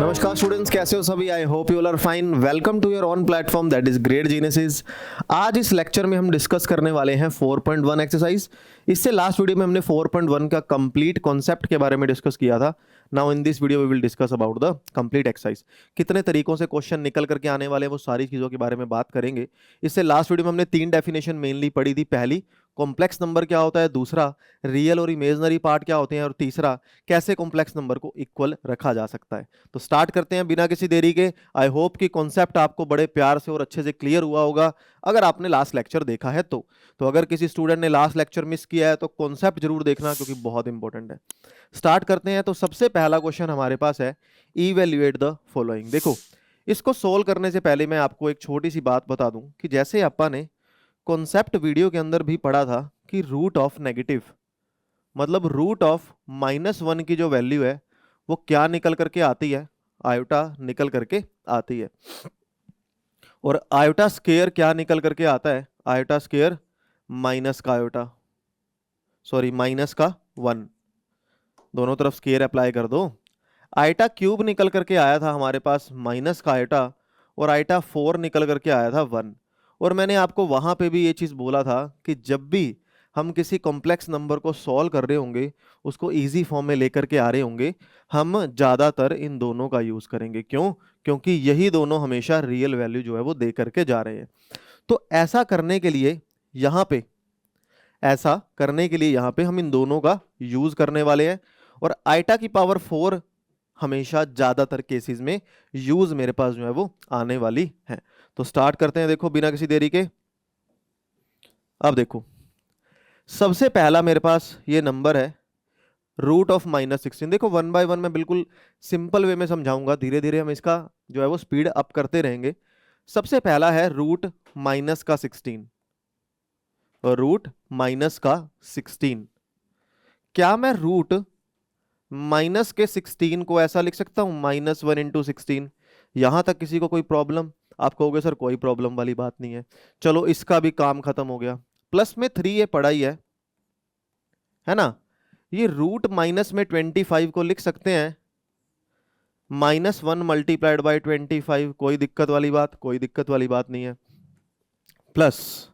नमस्कार स्टूडेंट्स, कैसे हो सभी। I hope you are fine. Welcome to your own platform that is great geniuses. आज इस लेक्चर में हम डिस्कस करने वाले हैं 4.1 एक्सरसाइज। इससे लास्ट वीडियो में हमने 4.1 का कंप्लीट कॉन्सेप्ट के बारे में डिस्कस किया था। Now in this video we will discuss about the complete exercise. कितने तरीकों से क्वेश्चन निकल करके आने वाले हैं वो सारी चीज़ों के बारे में बात करेंगे। इससे लास्ट वीडियो में हमने 3 डेफिनेशन मेनली पढ़ी थी। पहली, कॉम्प्लेक्स नंबर क्या होता है। दूसरा, रियल और इमेजनरी पार्ट क्या होते हैं। और तीसरा, कैसे कॉम्प्लेक्स नंबर को इक्वल रखा जा सकता है। तो स्टार्ट करते हैं बिना किसी देरी के। आई होप कि कॉन्सेप्ट आपको बड़े प्यार से और अच्छे से क्लियर हुआ होगा अगर आपने लास्ट लेक्चर देखा है तो अगर किसी स्टूडेंट ने लास्ट लेक्चर मिस किया है तो कॉन्सेप्ट जरूर देखना, क्योंकि बहुत इंपॉर्टेंट है। स्टार्ट करते हैं। तो सबसे पहला क्वेश्चन हमारे पास है, इवेल्युएट द फॉलोइंग। देखो, इसको सोल्व करने से पहले मैं आपको एक छोटी सी बात बता दूं कि जैसे अपन ने कॉन्सेप्ट वीडियो के अंदर भी पढ़ा था कि रूट ऑफ नेगेटिव मतलब रूट ऑफ -1 की जो वैल्यू है वो क्या निकल करके आती है, आयोटा निकल करके आती है। और आयोटा स्क्वायर क्या निकल करके आता है, आयोटा स्क्वायर माइनस का आयोटा, सॉरी माइनस का 1, दोनों तरफ स्क्वायर अप्लाई कर दो। आयोटा क्यूब निकल करके आया था हमारे पास माइनस का आयोटा, और आयोटा 4 निकल करके आया था 1। और मैंने आपको वहां पे भी ये चीज बोला था कि जब भी हम किसी कॉम्प्लेक्स नंबर को सॉल्व कर रहे होंगे, उसको इजी फॉर्म में लेकर के आ रहे होंगे, हम ज्यादातर इन दोनों का यूज करेंगे। क्यों? क्योंकि यही दोनों हमेशा रियल वैल्यू जो है वो दे करके जा रहे हैं। तो ऐसा करने के लिए यहाँ पे हम इन दोनों का यूज करने वाले हैं। और आइटा की पावर 4 हमेशा ज्यादातर केसेस में यूज मेरे पास जो है वो आने वाली है। तो स्टार्ट करते हैं, देखो बिना किसी देरी के। अब देखो, सबसे पहला मेरे पास ये नंबर है रूट ऑफ -16। देखो 1 बाय 1 मैं बिल्कुल सिंपल वे में समझाऊंगा, धीरे धीरे हम इसका जो है वो स्पीड अप करते रहेंगे। सबसे पहला है रूट माइनस का 16, और रूट माइनस का 16। क्या मैं रूट माइनस के 16 को ऐसा लिख सकता हूं, -1 इंटू 16? यहां तक किसी को कोई प्रॉब्लम? आप कहोगे सर कोई प्रॉब्लम वाली बात नहीं है। चलो इसका भी काम खत्म हो गया। प्लस में 3 ये पढ़ा ही है ना। ये रूट माइनस में 25 को लिख सकते हैं -1 मल्टीप्लाइड बाई 25। कोई दिक्कत वाली बात? कोई दिक्कत वाली बात नहीं है। प्लस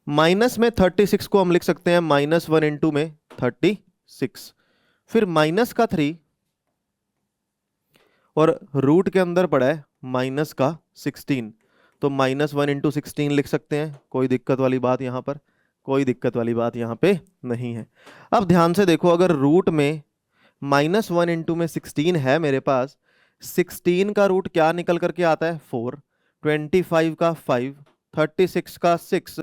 माइनस में 36 को हम लिख सकते हैं -1 इंटू में 36। फिर माइनस का 3, और रूट के अंदर पड़ा है माइनस का 16, तो -1 इंटू 16 लिख सकते हैं। कोई दिक्कत वाली बात यहाँ पर? कोई दिक्कत वाली बात यहाँ पे नहीं है। अब ध्यान से देखो, अगर रूट में -1 इंटू में 16 है मेरे पास, 16 का रूट क्या निकल करके आता है, 4, 25 का 5, 36 का 6,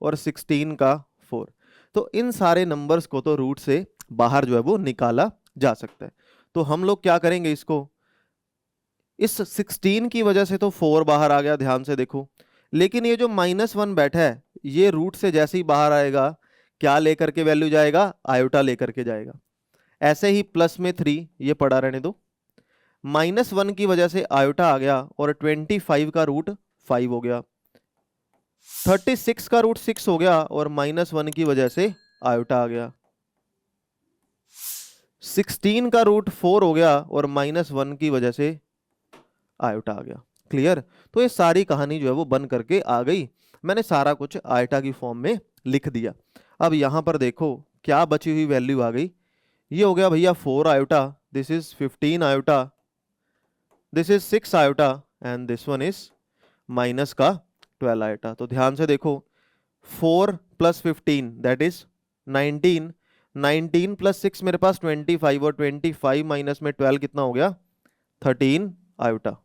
और 16 का 4। तो इन सारे नंबर्स को तो रूट से बाहर जो है वो निकाला जा सकता है। तो हम लोग क्या करेंगे, इसको इस 16 की वजह से तो 4 बाहर आ गया, ध्यान से देखो। लेकिन ये जो -1 बैठा है, ये रूट से जैसे ही बाहर आएगा, क्या लेकर के वैल्यू जाएगा, आयोटा लेकर के जाएगा। ऐसे ही प्लस में 3, ये पड़ा रहने दो। -1 की वजह से आयोटा आ गया, और 25 का रूट 5 हो गया। 36 का रूट 6 हो गया, और -1 की वजह से आयोटा आ गया। 16 का रूट 4 हो गया, और -1 की वजह से आयोटा आ गया। क्लियर? तो ये सारी कहानी जो है वो बन करके आ गई। मैंने सारा कुछ आयोटा की फॉर्म में लिख दिया। अब यहां पर देखो क्या बची हुई वैल्यू आ गई। ये हो गया भैया 4 iota, this is 15 iota, this is 6 iota, and this one is minus का 12 आयोटा। तो ध्यान से देखो, 4 प्लस 15 दैट इज 19, 19 प्लस 6 मेरे पास 25, और 25 माइनस में 12 कितना हो गया, 13 आयोटा।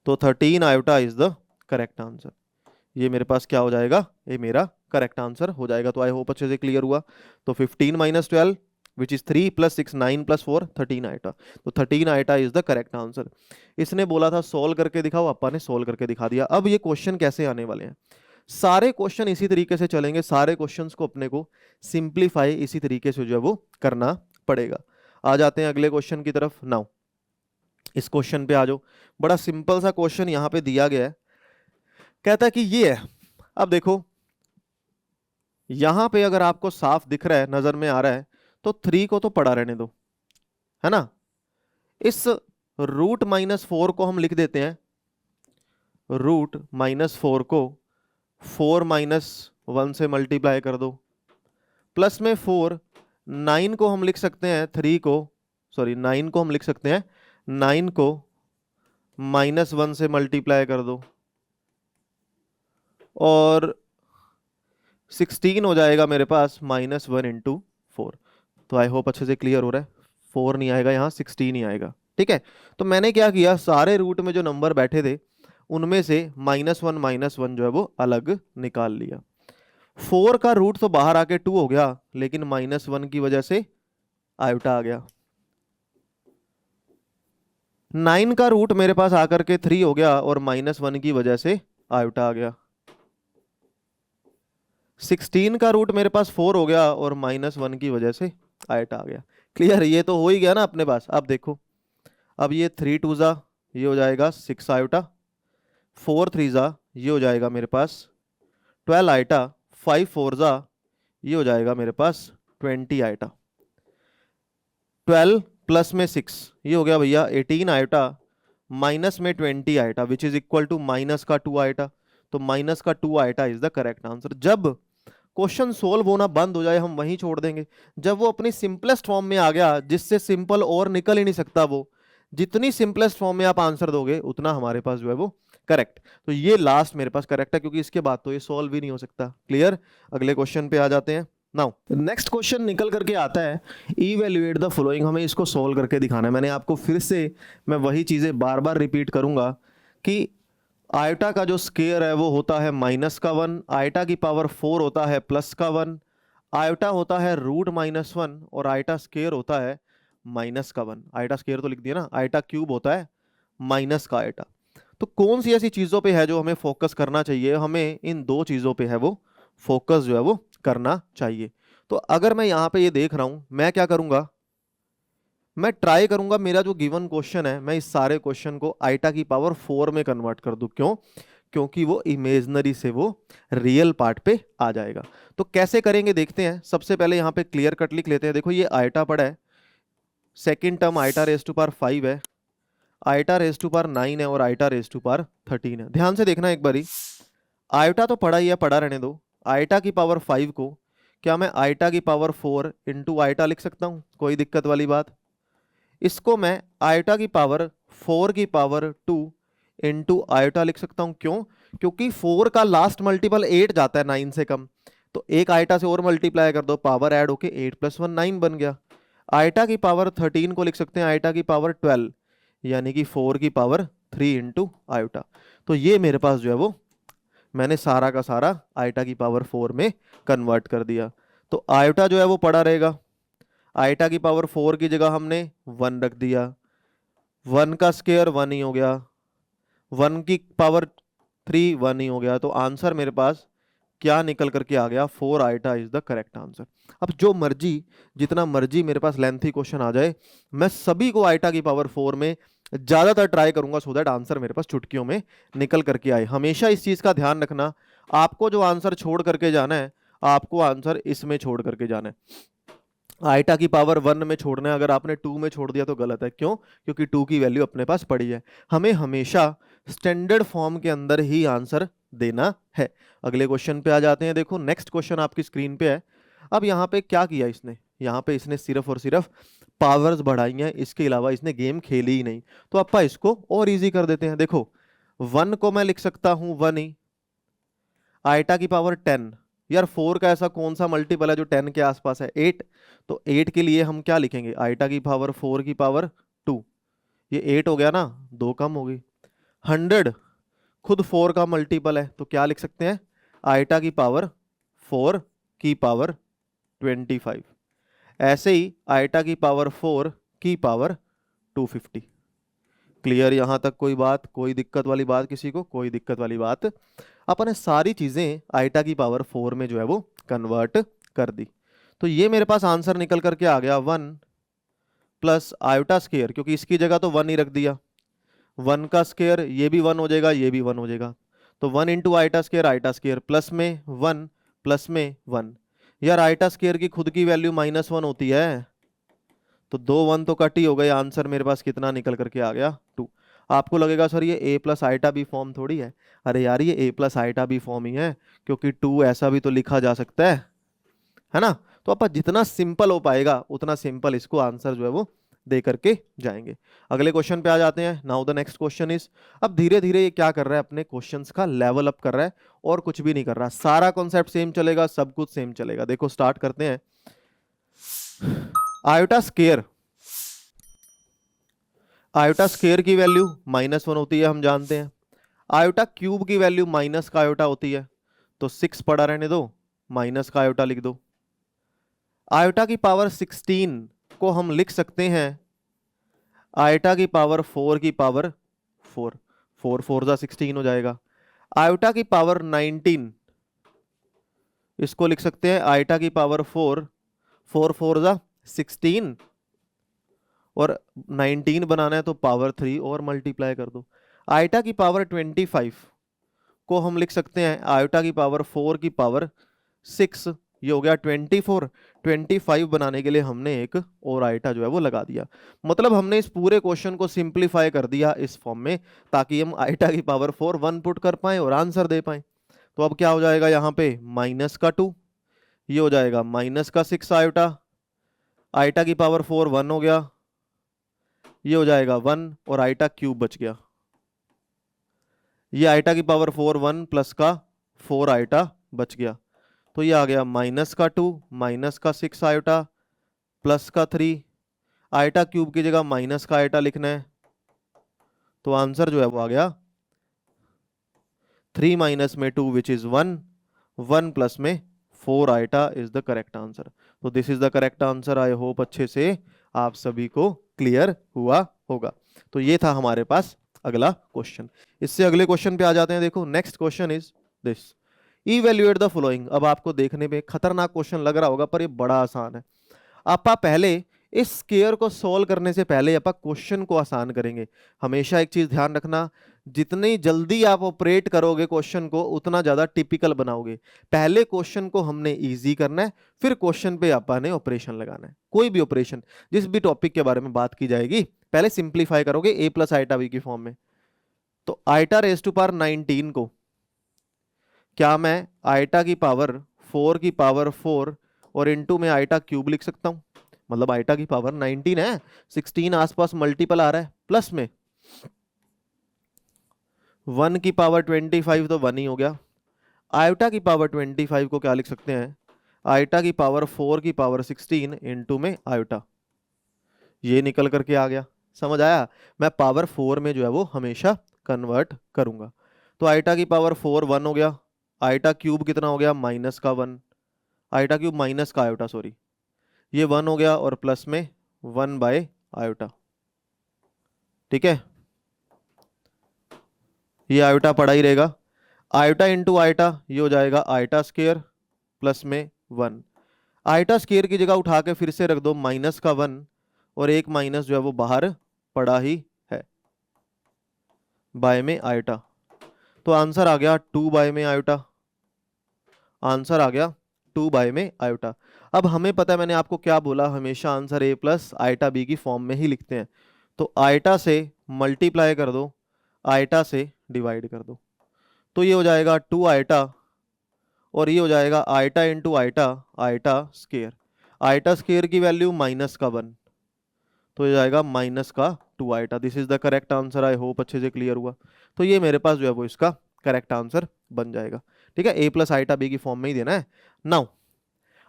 तो 13 iota is the correct answer. ये मेरे पास क्या हो जाएगा, ये मेरा करेक्ट आंसर हो जाएगा। तो आई होप अच्छे से क्लियर हुआ। तो 15 minus 12 which is 3 plus 6, 9 plus 4, 13 iota. तो 13 iota is the correct answer. इसने बोला था सोल्व करके दिखाओ, अपा ने सोल्व करके दिखा दिया। अब ये क्वेश्चन कैसे आने वाले हैं, सारे क्वेश्चन इसी तरीके से चलेंगे। सारे क्वेश्चंस को अपने को सिंप्लीफाई इसी तरीके से जो है वो करना पड़ेगा। आ जाते हैं अगले क्वेश्चन की तरफ। नाउ इस क्वेश्चन पे आ जाओ। बड़ा सिंपल सा क्वेश्चन यहाँ पे दिया गया है। कहता है कि ये है, अब देखो यहां पे अगर आपको साफ दिख रहा है, नजर में आ रहा है, तो 3 को तो पढ़ा रहने दो, है ना। इस रूट -4 को हम लिख देते हैं, रूट -4 को 4 - 1 से मल्टीप्लाई कर दो, प्लस में 4, 9 को हम लिख सकते हैं 3 को, सॉरी 9 को हम लिख सकते हैं 9 को -1 से मल्टीप्लाई कर दो, और 16 हो जाएगा मेरे पास -1 इंटू 4। तो आई होप अच्छे से क्लियर हो रहा है, 4 नहीं आएगा यहाँ, 16 ही आएगा। ठीक है, तो मैंने क्या किया, सारे रूट में जो नंबर बैठे थे उनमें से -1 जो है वो अलग निकाल लिया। 4 का रूट तो बाहर आके 2 हो गया, लेकिन -1 की वजह से आयोटा आ गया। 9 का रूट मेरे पास आकर के 3 हो गया, और -1 की वजह से आयोटा आ गया। 16 का रूट मेरे पास 4 हो गया, और -1 की वजह से आयोटा आ गया। क्लियर, ये तो हो ही गया ना अपने पास। अब देखो, अब ये 3 2 जा, ये हो जाएगा 6 आयोटा, 4 3 जा, ये हो जाएगा मेरे पास 12 आयोटा, 5 4 जा, ये हो जाएगा मेरे पास 20 आयोटा। 12 प्लस में 6, ये हो गया भैया 18 आयोटा, माइनस में 20 iota, which is equal to minus का 2 आयोटा। तो माइनस का 2 iota is the correct answer. जब क्वेश्चन सोल्व होना बंद हो जाए हम वहीं छोड़ देंगे। जब वो अपनी सिंपलेस्ट फॉर्म में आ गया, जिससे सिंपल और निकल ही नहीं सकता, वो जितनी सिंपलेस्ट फॉर्म में आप आंसर दोगे उतना हमारे पास जो है वो करेक्ट। तो ये लास्ट मेरे पास करेक्ट है, क्योंकि इसके बाद तो ये सॉल्व ही नहीं हो सकता। क्लियर, अगले क्वेश्चन पे आ जाते हैं। नाउ नेक्स्ट क्वेश्चन निकल करके आता है, इवेल्युएट द फॉलोइंग। हमें इसको सोल्व करके दिखाना है। मैंने आपको फिर से, मैं वही चीजें बार बार रिपीट करूंगा कि आयोटा का जो स्केयर है वो होता है -1, आयोटा की पावर 4 होता है +1, आयोटा होता है √-1, और आयोटा स्केयर होता है -1। आयोटा स्केयर तो लिख दिया ना, आयोटा क्यूब होता है माइनस का आयोटा। तो कौन सी ऐसी चीज़ों पे है जो हमें फोकस करना चाहिए? हमें इन दो चीज़ों पे है वो फोकस जो है वो करना चाहिए। तो अगर मैं यहाँ पे ये देख रहा हूँ, मैं क्या करूँगा, मैं ट्राई करूंगा मेरा जो गिवन क्वेश्चन है, मैं इस सारे क्वेश्चन को आयोटा की पावर 4 में कन्वर्ट कर दूं। क्यों? क्योंकि वो इमेजनरी से वो रियल पार्ट पे आ जाएगा। तो कैसे करेंगे देखते हैं। सबसे पहले यहाँ पे क्लियर कट लिख लेते हैं। देखो ये आयोटा पड़ा है, second term iota raise to power 5 है, आयोटा रेज टू पावर 9 है, और आयोटा रेज टू पावर 13 है। ध्यान से देखना एक बारी, आयोटा तो पड़ा ही है, पड़ा रहने दो। आयोटा की पावर 5 को क्या मैं आयोटा की पावर 4 इंटू आयोटा लिख सकता हूँ? कोई दिक्कत वाली बात? इसको मैं आयोटा की पावर 4 की पावर 2 इंटू आयोटा लिख सकता हूं। क्यों? क्योंकि 4 का लास्ट मल्टीपल 8 जाता है 9 से कम, तो एक आयोटा से और मल्टीप्लाई कर दो, पावर ऐड होके 8 + 1 9 बन गया। आयोटा की पावर 13 को लिख सकते हैं आयोटा की पावर 12, यानी कि 4 की पावर 3 इंटू आयोटा। तो ये मेरे पास जो है वो मैंने सारा का सारा आयोटा की पावर 4 में कन्वर्ट कर दिया। तो आयोटा जो है वो पड़ा रहेगा, आयोटा की पावर 4 की जगह हमने 1 रख दिया, 1 का स्क्वायर 1 ही हो गया, 1 की पावर 3 1 ही हो गया। तो आंसर मेरे पास क्या निकल करके आ गया? 4 iota is the correct answer. अब जो मर्जी, जितना मर्जी मेरे पास लेंथी क्वेश्चन आ जाए, मैं सभी को आयोटा की पावर 4 में ज्यादातर ट्राई करूंगा, सो दैट आंसर मेरे पास चुटकियों में निकल करके आए। हमेशा इस चीज का ध्यान रखना, आपको जो आंसर छोड़ करके जाना है, आपको आंसर इसमें छोड़ करके जाना है। आयोटा की पावर 1 में छोड़ना है, अगर आपने 2 में छोड़ दिया तो गलत है। क्यों? क्योंकि 2 की वैल्यू अपने पास पड़ी है। हमें हमेशा स्टैंडर्ड फॉर्म के अंदर ही आंसर देना है। अगले क्वेश्चन पे आ जाते हैं। देखो नेक्स्ट क्वेश्चन आपकी स्क्रीन पे है। अब यहाँ पे क्या किया इसने? यहाँ पे इसने सिर्फ और सिर्फ पावर्स बढ़ाई हैं, इसके अलावा इसने गेम खेली ही नहीं। तो अपा इसको और इजी कर देते हैं। देखो 1 को मैं लिख सकता हूँ 1 ही, आयोटा की पावर 10, यार 4 का ऐसा कौन सा मल्टीपल है जो 10 के आसपास है? 8। तो 8 के लिए हम क्या लिखेंगे? आयोटा की पावर 4 की पावर 2, ये 8 हो गया ना, 2 कम हो गई। 100 खुद 4 का मल्टीपल है, तो क्या लिख सकते हैं? आयोटा की पावर 4 की पावर 25। ऐसे ही आयोटा की पावर 4 की पावर 250। क्लियर यहाँ तक? कोई बात, कोई दिक्कत वाली बात किसी को? कोई दिक्कत वाली बात? अपन सारी चीजें आयोटा की पावर 4 में जो है वो कन्वर्ट कर दी। तो ये मेरे पास आंसर निकल करके आ गया 1 प्लस आयोटा स्केयर, क्योंकि इसकी जगह तो 1 ही रख दिया। 1 का स्केयर ये भी 1 हो जाएगा, ये भी 1 हो जाएगा। तो 1 इंटू आयोटा स्केयर प्लस में 1 प्लस में 1। यार आयोटा स्केयर की खुद की वैल्यू -1 होती है, तो 2 1 तो कट ही हो गए, आंसर मेरे पास कितना निकल करके आ गया 2। आपको लगेगा सर ये a plus iota B form थोड़ी है, अरे यार ये a plus iota B form ही है, क्योंकि 2 ऐसा भी तो लिखा जा सकता है ना। तो आप जितना सिंपल हो पाएगा उतना सिंपल इसको आंसर जो है वो दे करके जाएंगे। अगले क्वेश्चन पे आ जाते हैं। Now the next question is, अब धीरे धीरे ये क्या कर रहा है, अपने क्वेश्चंस का लेवल अप कर रहा है और कुछ भी नहीं कर रहा, सारा कॉन्सेप्ट सेम चलेगा, सब कुछ सेम चलेगा। देखो स्टार्ट करते हैं। आयोटा स्केयर, आयोटा स्केयर की वैल्यू -1 होती है, हम जानते हैं। आयोटा क्यूब की वैल्यू माइनस का आयोटा होती है, तो 6 पड़ा रहने दो, माइनस का आयोटा लिख दो। आयोटा की पावर 16 को हम लिख सकते हैं आयोटा की पावर 4 की पावर 4, 4 4 जा 16 हो जाएगा। आयोटा की पावर 19 इसको लिख सकते हैं आयोटा की पावर 4, 4 4 जा 16, और 19 बनाना है तो पावर 3 और मल्टीप्लाई कर दो। आयोटा की पावर 25 को हम लिख सकते हैं आयोटा की पावर 4 की पावर 6, ये हो गया 24। 25 बनाने के लिए हमने एक और आइटा जो है वो लगा दिया, मतलब हमने इस पूरे क्वेश्चन को सिंप्लीफाई कर दिया इस फॉर्म में, ताकि हम आइटा की पावर 4 1 पुट कर पाए और आंसर दे पाए। तो अब क्या हो जाएगा यहाँ पे, माइनस का 2, ये हो जाएगा माइनस का 6 आयोटा, आइटा की पावर 4 1 हो गया, ये हो जाएगा 1 और आइटा क्यूब बच गया। ये आइटा की पावर 4 1 प्लस का 4 आइटा बच गया, तो ये आ गया माइनस का 2, माइनस का 6 आयोटा, प्लस का 3, आयोटा क्यूब की जगह माइनस का आयोटा लिखना है, तो आंसर जो है वो आ गया 3 माइनस में 2 विच इज 1, 1 प्लस में 4 iota is the correct answer. तो this is the correct answer. I hope अच्छे से आप सभी को क्लियर हुआ होगा। तो ये था हमारे पास अगला क्वेश्चन। इससे अगले क्वेश्चन पे आ जाते हैं। देखो next question is this, evaluate the following. अब आपको देखने में खतरनाक क्वेश्चन लग रहा होगा, पर ये बड़ा आसान है। आप पहले इस स्केयर को सॉल्व करने से पहले आप क्वेश्चन को आसान करेंगे। हमेशा एक चीज ध्यान रखना, जितनी जल्दी आप ऑपरेट करोगे क्वेश्चन को उतना ज्यादा टिपिकल बनाओगे। पहले क्वेश्चन को हमने इजी करना है, फिर क्वेश्चन पे आपने ऑपरेशन लगाना है। कोई भी ऑपरेशन, जिस भी टॉपिक के बारे में बात की जाएगी, पहले सिंप्लीफाई करोगे a प्लस आइटा b की फॉर्म में। तो आइटा रेज टू पावर 19 को क्या मैं आइटा की पावर 4 की पावर 4 और इनटू में आइटा क्यूब लिख सकता हूं, मतलब आइटा की पावर 19 है, 16 आसपास मल्टीपल आ रहा है, प्लस में 1 की पावर 25 तो 1 ही हो गया। आयोटा की पावर 25 को क्या लिख सकते हैं, आयोटा की पावर 4 की पावर 16 इनटू में आयोटा, ये निकल करके आ गया। समझ आया? मैं पावर 4 में जो है वो हमेशा कन्वर्ट करूंगा। तो आयोटा की पावर 4 1 हो गया, आयोटा क्यूब कितना हो गया, माइनस का 1, आयोटा क्यूब माइनस का आयोटा सॉरी, ये 1 हो गया और प्लस में 1 बाय आयोटा। ठीक है, ये आयोटा पड़ा ही रहेगा। आयोटा इंटू आयोटा, ये हो जाएगा आयोटा स्क्वायर प्लस में 1। आयोटा स्क्वायर की जगह उठा के फिर से रख दो माइनस का 1, और एक माइनस जो है वो बाहर पड़ा ही है, बाय में आयोटा। तो आंसर आ गया 2 बाय में आयोटा, आंसर आ गया 2 बाय में आयोटा। अब हमें पता है, मैंने आपको क्या बोला, हमेशा answer a plus iota b की फॉर्म में ही लिखते हैं। तो आयोटा से मल्टीप्लाई कर दो, आयोटा से डिवाइड कर दो, तो ये हो जाएगा 2 आयोटा और ये हो जाएगा iota into iota, iota square. Iota square की वैल्यू माइनस का 1, तो ये जाएगा माइनस का 2 iota. This is the correct answer. I hope अच्छे से क्लियर हुआ। तो ये मेरे पास जो है वो इसका करेक्ट आंसर बन जाएगा। ठीक है, a प्लस आयोटा b की फॉर्म में ही देना है। नाउ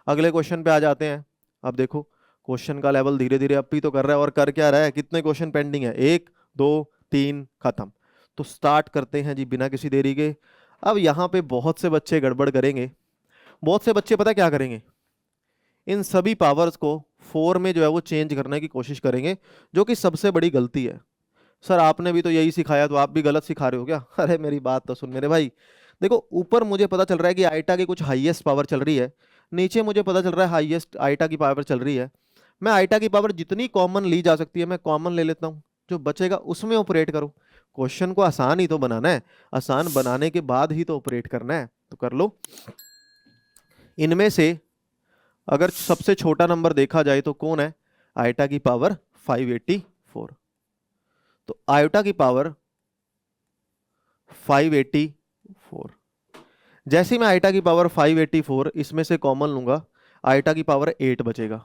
अगले क्वेश्चन पे आ जाते हैं। अब देखो क्वेश्चन का लेवल धीरे धीरे अप ही तो कर रहा है, और कर क्या रहा है, कितने क्वेश्चन पेंडिंग है, 1 2 3 खत्म। तो स्टार्ट करते हैं जी बिना किसी देरी के। अब यहाँ पे बहुत से बच्चे गड़बड़ करेंगे, बहुत से बच्चे पता क्या करेंगे, इन सभी पावर्स को 4 में जो है वो चेंज करने की कोशिश करेंगे, जो कि सबसे बड़ी गलती है। सर आपने भी तो यही सिखाया, तो आप भी गलत सिखा रहे हो क्या? अरे मेरी बात तो सुन मेरे भाई। देखो ऊपर मुझे पता चल रहा है कि आइटा की कुछ हाईएस्ट पावर चल रही है, नीचे मुझे पता चल रहा है हाईएस्ट आइटा की पावर चल रही है। मैं आइटा की पावर जितनी कॉमन ली जा सकती है मैं कॉमन ले लेता हूँ, जो बचेगा उसमें ऑपरेट करो। क्वेश्चन को आसान ही तो बनाना है, आसान बनाने के बाद ही तो ऑपरेट करना है, तो कर लो। इनमें से अगर सबसे छोटा नंबर देखा जाए तो कौन है, आयोटा की पावर 584। तो आयोटा की पावर 584, जैसे ही मैं आयोटा की पावर 584 इसमें से कॉमन लूंगा, आयोटा की पावर 8 बचेगा,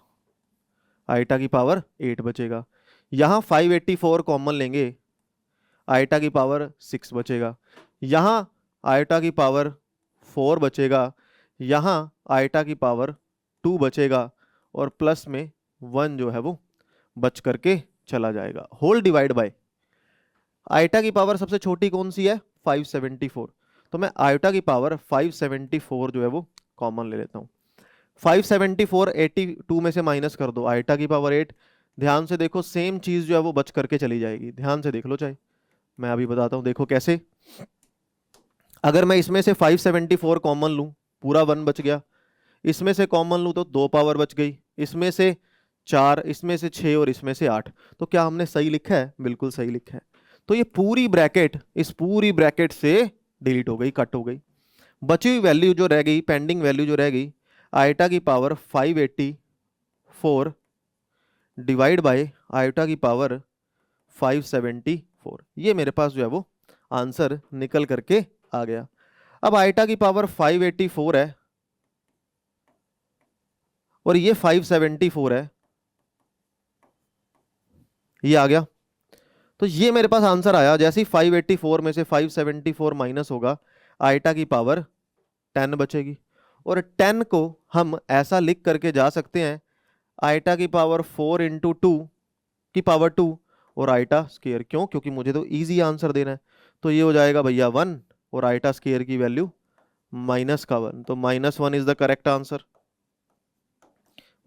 आयोटा की पावर 8 बचेगा। यहां 584 कॉमन लेंगे, आयोटा की पावर 6 बचेगा। यहां आयोटा की पावर 4 बचेगा, यहां आयोटा की पावर 2 बचेगा, और प्लस में 1 जो है वो बच करके चला जाएगा। होल डिवाइड बाय आयोटा की पावर सबसे छोटी कौन सी है, 574। तो मैं आयोटा की पावर 574 जो है वो कॉमन ले लेता हूं। 574 82 में से माइनस कर दो, आयोटा की पावर 8। ध्यान से देखो, सेम चीज जो है वो बच करके चली जाएगी, ध्यान से देख लो, चाहे मैं अभी बताता हूं। देखो कैसे, अगर मैं इसमें से 574 कॉमन लूं, पूरा 1 बच गया। इसमें से कॉमन लूं तो 2 पावर बच गई, इसमें से 4, इसमें से 6 और इसमें से 8। तो क्या हमने सही लिखा है, बिल्कुल सही लिखा है। तो ये पूरी ब्रैकेट इस पूरी ब्रैकेट से डिलीट हो गई, कट हो गई। बची हुई वैल्यू जो रह गई, पेंडिंग वैल्यू जो रह गई, आयोटा की पावर 584 डिवाइड बाय आयोटा की पावर 574, ये मेरे पास जो है वो आंसर निकल करके आ गया। अब आयोटा की पावर 584 है और ये 574 है, ये आ गया। तो ये मेरे पास आंसर आया। जैसे ही 584 में से 574 माइनस होगा, आयोटा की पावर 10 बचेगी। और 10 को हम ऐसा लिख करके जा सकते हैं, आयोटा की पावर 4 इंटू 2 की पावर 2 और आयोटा स्केयर। क्यों? क्योंकि मुझे तो इजी आंसर देना है। तो ये हो जाएगा भैया 1 और आयोटा स्केयर की वैल्यू -1। तो -1 is the correct answer,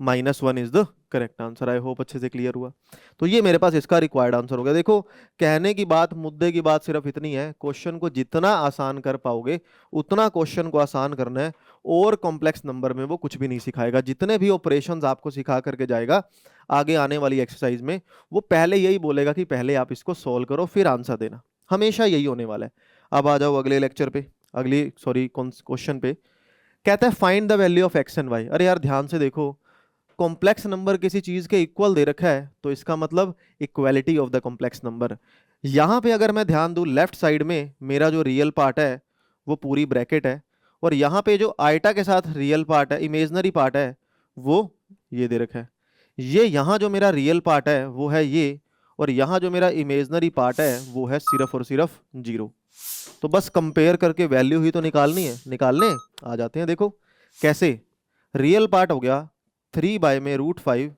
-1 is the correct answer. I hope अच्छे से क्लियर हुआ। तो ये मेरे पास इसका रिक्वायर्ड आंसर हो गया। देखो, कहने की बात, मुद्दे की बात सिर्फ इतनी है, क्वेश्चन को जितना आसान कर पाओगे उतना क्वेश्चन को आसान करना है, और कॉम्प्लेक्स नंबर में वो कुछ भी नहीं सिखाएगा। जितने भी ऑपरेशंस आपको सिखा करके जाएगा आगे आने वाली एक्सरसाइज में, वो पहले यही बोलेगा कि पहले आप इसको सॉल्व करो फिर आंसर देना, हमेशा यही होने वाला है। अब आ जाओ अगले लेक्चर पे, अगली सॉरी क्वेश्चन पे। कहता है find the value of X and Y. अरे यार ध्यान से देखो, कॉम्प्लेक्स नंबर किसी चीज के इक्वल दे रखा है तो इसका मतलब equality of the complex number. यहां पे अगर मैं ध्यान दूं, लेफ्ट साइड में मेरा जो रियल पार्ट है वो पूरी ब्रैकेट है, और यहाँ पे जो आयटा के साथ रियल पार्ट है, इमेजनरी पार्ट है, वो ये दे रखा है। ये यहाँ जो मेरा रियल पार्ट है वो है ये, और यहाँ जो मेरा इमेजनरी पार्ट है वो है सिर्फ और सिर्फ 0। तो बस कंपेयर करके वैल्यू ही तो निकालनी है, निकालने आ जाते हैं। देखो कैसे, रियल पार्ट हो गया 3 बाय में √5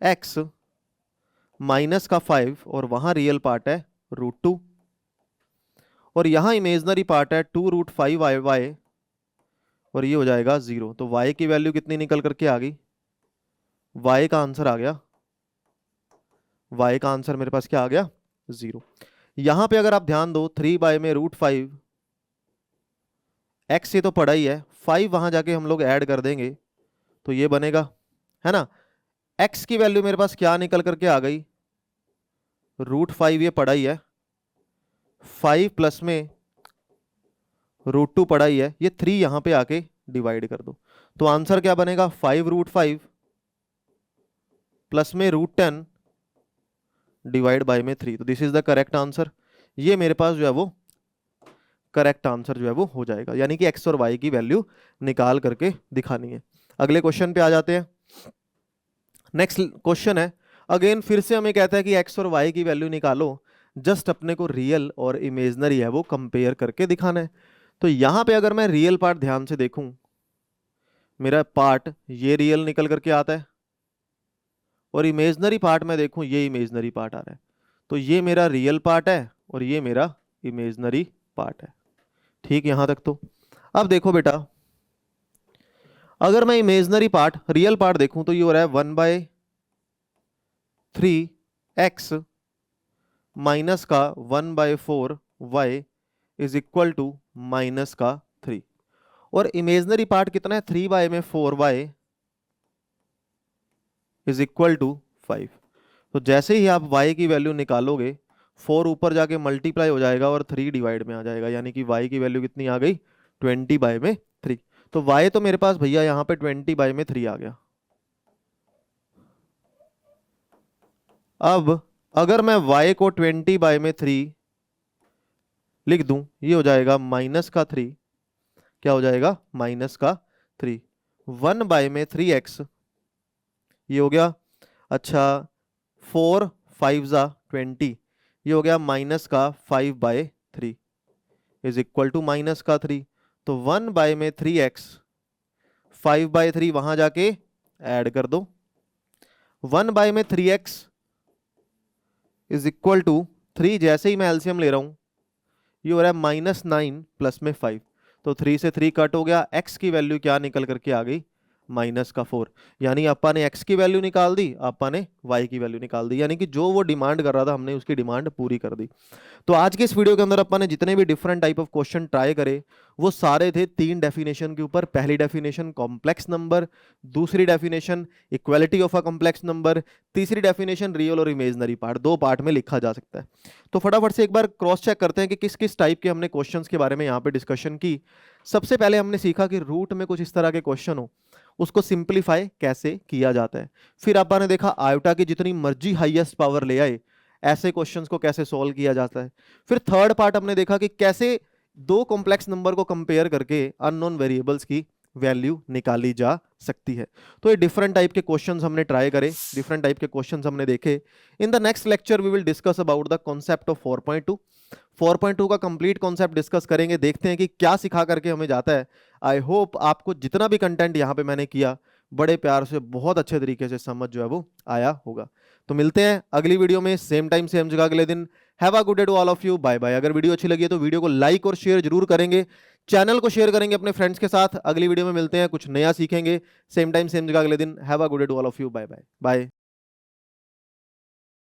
x माइनस का 5, और वहां रियल पार्ट है √2, और यहां इमेजनरी पार्ट है 2√5 y, और ये हो जाएगा 0। तो y की वैल्यू कितनी निकल करके आ गई, y का आंसर आ गया, y का आंसर मेरे पास क्या आ गया, 0। यहां पे अगर आप ध्यान दो, 3 बाय में √5 x से तो पड़ा ही है, 5 वहां जाके हम लोग ऐड कर देंगे तो ये बनेगा, है ना। x की वैल्यू मेरे पास क्या निकल करके आ गई, √5 ये पड़ा ही है, 5 प्लस में √2 पड़ा ही है, ये 3 यहां पे आके डिवाइड कर दो। तो आंसर क्या बनेगा, 5√5 प्लस में √10 डिवाइड बाय में 3। तो this is the correct answer. ये मेरे पास जो है वो करेक्ट आंसर जो है वो हो जाएगा, यानी कि x और y की वैल्यू निकाल करके दिखानी है। अगले क्वेश्चन पे आ जाते हैं। नेक्स्ट क्वेश्चन है, अगेन फिर से हमें कहता है कि x और y की वैल्यू निकालो, जस्ट अपने को रियल और इमेजनरी है वो कंपेयर करके दिखाना है। तो यहां पे अगर मैं रियल पार्ट ध्यान से देखूं, मेरा पार्ट ये रियल निकल करके आता है, और इमेजनरी पार्ट में देखूं ये इमेजनरी पार्ट आ रहा है। तो ये मेरा रियल पार्ट है और ये मेरा इमेजनरी पार्ट है। ठीक, यहां तक तो। अब देखो बेटा, अगर मैं इमेजनरी पार्ट रियल पार्ट देखूं तो ये हो रहा है 1/3x माइनस का 1/4y is equal to minus का 3, और इमेजनरी पार्ट कितना है, 3 बाय में 4y इज इक्वल टू 5। तो जैसे ही आप y की वैल्यू निकालोगे, 4 ऊपर जाके मल्टीप्लाई हो जाएगा और 3 डिवाइड में आ जाएगा, यानी कि y की वैल्यू कितनी आ गई, 20 बाय में 3। तो y तो मेरे पास भैया यहाँ पे 20 बाय में 3 आ गया। अब अगर मैं y को 20/3 लिख दूं, ये हो जाएगा -3, क्या हो जाएगा -3, 1/3x ये हो गया। अच्छा 4 5 20, ये हो गया -5/3 इज इक्वल टू -3। तो 1/3x 5/3 वहां जाके ऐड कर दो, 1/3x इज इक्वल टू 3, जैसे ही मैं एलसीएम ले रहा हूं ये हो रहा है -9 प्लस में 5, तो 3 से 3 कट हो गया, x की वैल्यू क्या निकल करके आ गई -4। यानी आपा ने x की वैल्यू निकाल दी, आपा ने y की वैल्यू निकाल दी, यानी कि जो वो डिमांड कर रहा था हमने उसकी डिमांड पूरी कर दी। तो आज के इस वीडियो के अंदर अपन ने जितने भी different type of question try करे वो सारे थे 3 डेफिनेशन के ऊपर। पहली डेफिनेशन कॉम्प्लेक्स नंबर, दूसरी definition equality of a complex number, तीसरी डेफिनेशन रियल और इमेजिनरी पार्ट, 2 पार्ट में लिखा जा सकता है। तो फटाफट से एक बार क्रॉस चेक करते हैं कि किस किस टाइप के हमने क्वेश्चंस के बारे में यहाँ पे डिस्कशन की। सबसे पहले हमने सीखा कि रूट में कुछ इस तरह के क्वेश्चन हो उसको सिंप्लीफाई कैसे किया जाता है। फिर आपने देखा आयोटा की जितनी मर्जी हाईएस्ट पावर ले आए ऐसे क्वेश्चंस को कैसे सॉल्व किया जाता है। फिर थर्ड पार्ट हमने देखा कि कैसे दो कॉम्प्लेक्स नंबर को कंपेयर करके अननोन वेरिएबल्स की वैल्यू निकाली जा सकती है। तो ये डिफरेंट टाइप के क्वेश्चंस हमने ट्राई करे, डिफरेंट टाइप के क्वेश्चंस हमने देखे। In the next lecture we will discuss about the concept of 4.2। 4.2 का कंप्लीट कॉन्सेप्ट डिस्कस करेंगे, देखते हैं कि क्या सिखा करके हमें जाता है। आई होप आपको जितना भी कंटेंट यहाँ पे मैंने किया बड़े प्यार से बहुत अच्छे तरीके से समझ जो है वो आया होगा। तो मिलते हैं अगली वीडियो में, सेम टाइम सेम जगह अगले दिन। Have a good day to all of you, bye bye. अगर वीडियो अच्छी लगी है तो वीडियो को लाइक और शेयर जरूर करेंगे, चैनल को शेयर करेंगे अपने फ्रेंड्स के साथ। अगली वीडियो में मिलते हैं, कुछ नया सीखेंगे, सेम टाइम सेम जगह अगले दिन। Have a good day to all of you, bye bye bye.